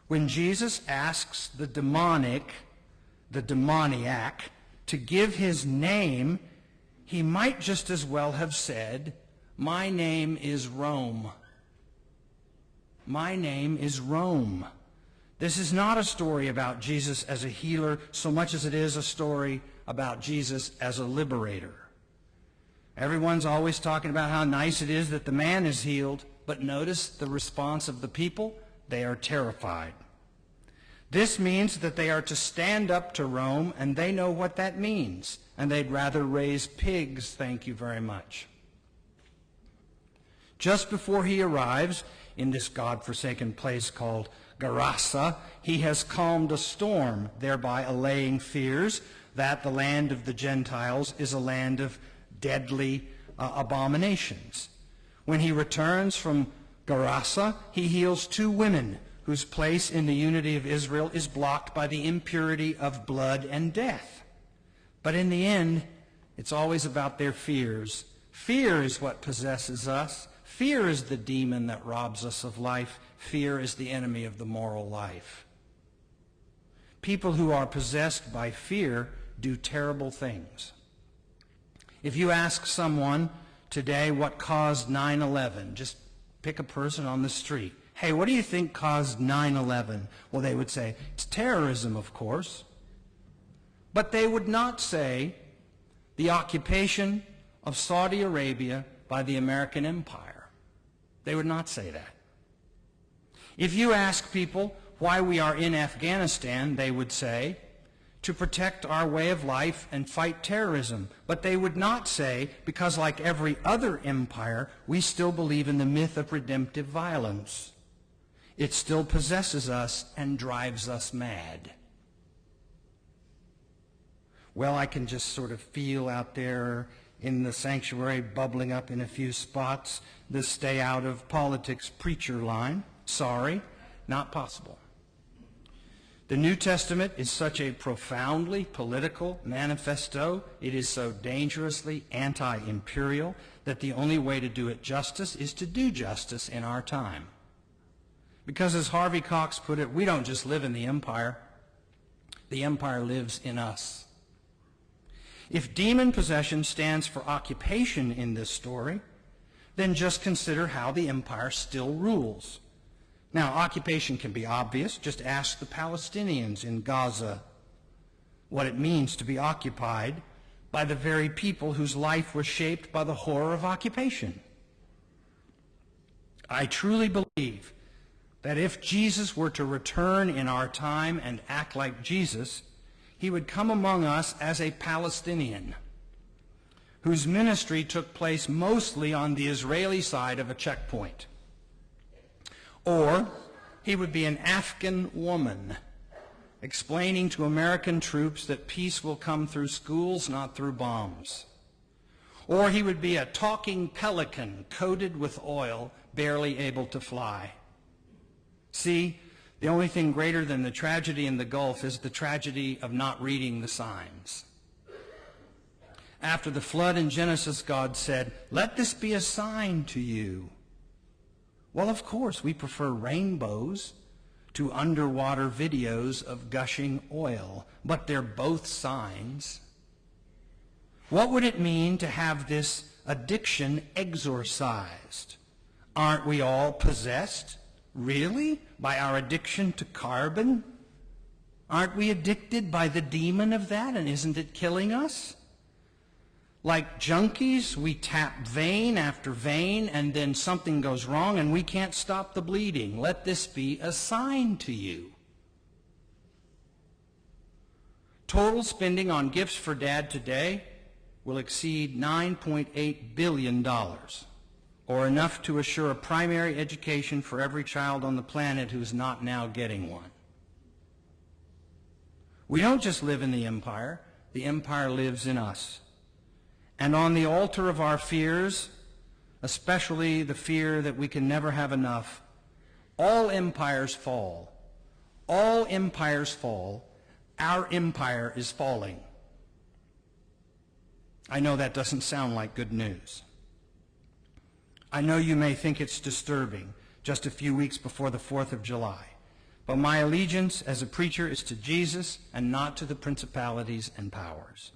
When Jesus asks the demoniac, to give his name, he might just as well have said, "My name is Rome. My name is Rome." This is not a story about Jesus as a healer so much as it is a story about Jesus as a liberator. Everyone's always talking about how nice it is that the man is healed, but notice the response of the people. They are terrified. This means that they are to stand up to Rome, and they know what that means, and they'd rather raise pigs, thank you very much. Just before he arrives in this God-forsaken place called Gerasa, he has calmed a storm, thereby allaying fears that the land of the Gentiles is a land of deadly abominations. When he returns from Gerasa, he heals 2 women whose place in the unity of Israel is blocked by the impurity of blood and death. But in the end, it's always about their fears. Fear is what possesses us. Fear is the demon that robs us of life. Fear is the enemy of the moral life. People who are possessed by fear do terrible things. If you ask someone today what caused 9/11, just pick a person on the street. Hey, what do you think caused 9/11? Well, they would say, it's terrorism, of course. But they would not say the occupation of Saudi Arabia by the American empire. They would not say that. If you ask people why we are in Afghanistan, they would say, to protect our way of life and fight terrorism. But they would not say, because like every other empire, we still believe in the myth of redemptive violence. It still possesses us and drives us mad. Well, I can just sort of feel out there in the sanctuary bubbling up in a few spots the stay out of politics preacher line. Sorry, not possible. The New Testament is such a profoundly political manifesto, it is so dangerously anti-imperial, that the only way to do it justice is to do justice in our time. Because as Harvey Cox put it, we don't just live in the empire lives in us. If demon possession stands for occupation in this story, then just consider how the empire still rules. Now, occupation can be obvious. Just ask the Palestinians in Gaza what it means to be occupied by the very people whose life was shaped by the horror of occupation. I truly believe that if Jesus were to return in our time and act like Jesus, he would come among us as a Palestinian whose ministry took place mostly on the Israeli side of a checkpoint. Or he would be an Afghan woman explaining to American troops that peace will come through schools, not through bombs. Or he would be a talking pelican coated with oil, barely able to fly. See, the only thing greater than the tragedy in the Gulf is the tragedy of not reading the signs. After the flood in Genesis, God said, "Let this be a sign to you." Well, of course, we prefer rainbows to underwater videos of gushing oil, but they're both signs. What would it mean to have this addiction exorcised? Aren't we all possessed, really, by our addiction to carbon? Aren't we addicted by the demon of that, and isn't it killing us? Like junkies, we tap vein after vein, and then something goes wrong, and we can't stop the bleeding. Let this be a sign to you. Total spending on gifts for Dad today will exceed $9.8 billion, or enough to assure a primary education for every child on the planet who's not now getting one. We don't just live in the empire lives in us. And on the altar of our fears, especially the fear that we can never have enough, all empires fall. All empires fall. Our empire is falling. I know that doesn't sound like good news. I know you may think it's disturbing just a few weeks before the 4th of July. but my allegiance as a preacher is to Jesus and not to the principalities and powers.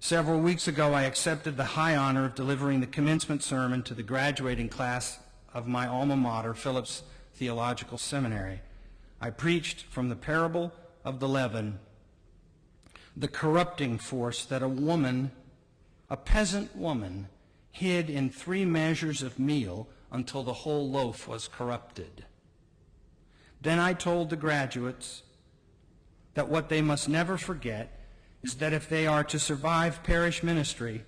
Several weeks ago, I accepted the high honor of delivering the commencement sermon to the graduating class of my alma mater, Phillips Theological Seminary. I preached from the parable of the leaven, the corrupting force that a woman, a peasant woman, hid in 3 measures of meal until the whole loaf was corrupted. Then I told the graduates that what they must never forget is that if they are to survive parish ministry,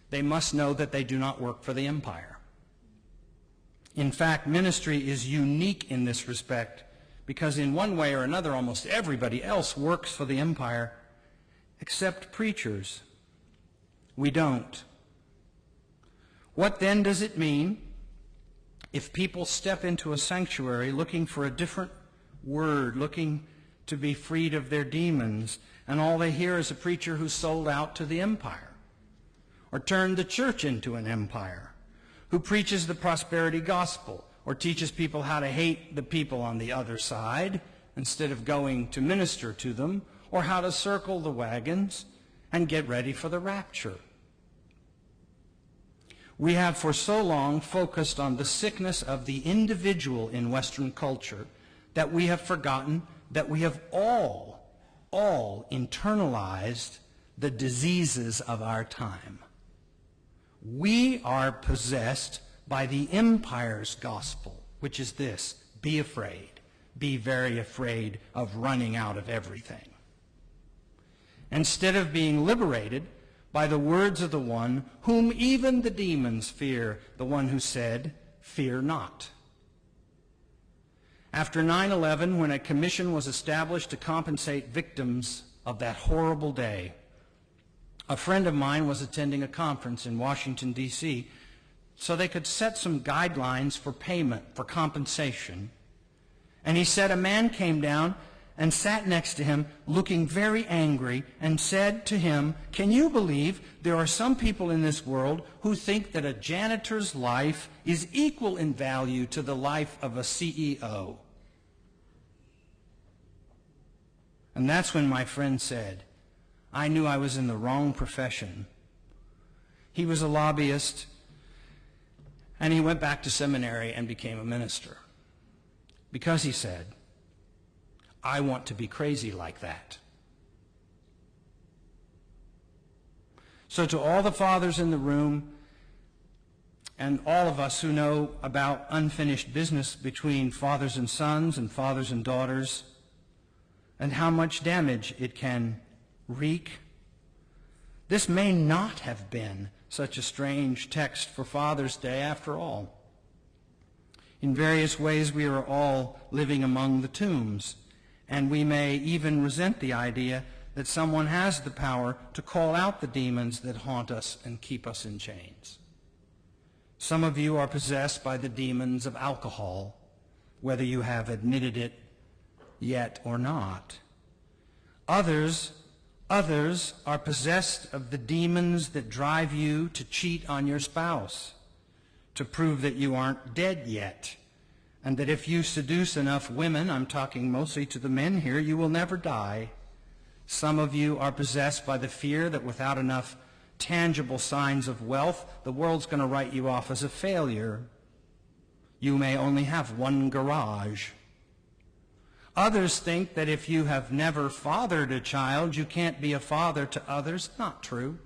they must know that they do not work for the empire. In fact, ministry is unique in this respect because in one way or another, almost everybody else works for the empire except preachers. We don't. What then does it mean if people step into a sanctuary looking for a different word, looking to be freed of their demons, and all they hear is a preacher who sold out to the empire, or turned the church into an empire, who preaches the prosperity gospel, or teaches people how to hate the people on the other side instead of going to minister to them, or how to circle the wagons and get ready for the rapture? We have for so long focused on the sickness of the individual in Western culture that we have forgotten that we have all internalized the diseases of our time. We are possessed by the empire's gospel, which is this: be afraid, be very afraid of running out of everything, instead of being liberated by the words of the one whom even the demons fear, the one who said, "Fear not." After 9/11, when a commission was established to compensate victims of that horrible day, a friend of mine was attending a conference in Washington, D.C., so they could set some guidelines for payment, for compensation. And he said a man came down and sat next to him looking very angry and said to him, "Can you believe there are some people in this world who think that a janitor's life is equal in value to the life of a CEO?" And that's when my friend said, I knew I was in the wrong profession. He was a lobbyist, and he went back to seminary and became a minister. Because he said, I want to be crazy like that. So to all the fathers in the room, and all of us who know about unfinished business between fathers and sons and fathers and daughters, and how much damage it can wreak, this may not have been such a strange text for Father's Day after all. In various ways, we are all living among the tombs, and we may even resent the idea that someone has the power to call out the demons that haunt us and keep us in chains. Some of you are possessed by the demons of alcohol, whether you have admitted it yet or not. Others are possessed of the demons that drive you to cheat on your spouse, to prove that you aren't dead yet, and that if you seduce enough women, I'm talking mostly to the men here, you will never die. Some of you are possessed by the fear that without enough tangible signs of wealth, the world's going to write you off as a failure. You may only have one garage. Others think that if you have never fathered a child, you can't be a father to others. Not true.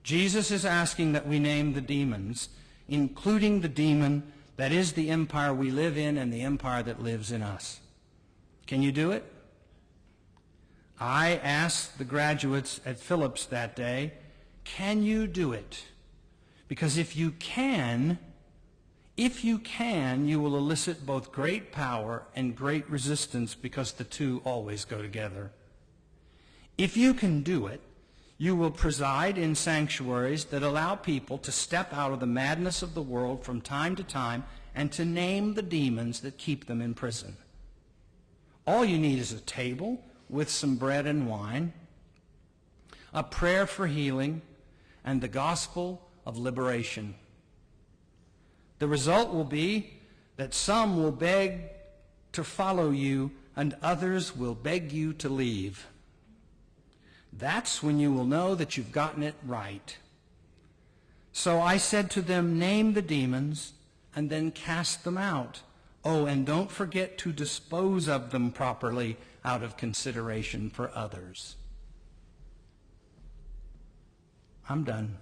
Jesus is asking that we name the demons, including the demon that is the empire we live in and the empire that lives in us. Can you do it? I asked the graduates at Phillips that day, can you do it? Because if you can, you will elicit both great power and great resistance, because the two always go together. If you can do it, you will preside in sanctuaries that allow people to step out of the madness of the world from time to time and to name the demons that keep them in prison. All you need is a table with some bread and wine, a prayer for healing, and the gospel of liberation. The result will be that some will beg to follow you and others will beg you to leave. That's when you will know that you've gotten it right. So I said to them, name the demons and then cast them out. Oh, and don't forget to dispose of them properly out of consideration for others. I'm done.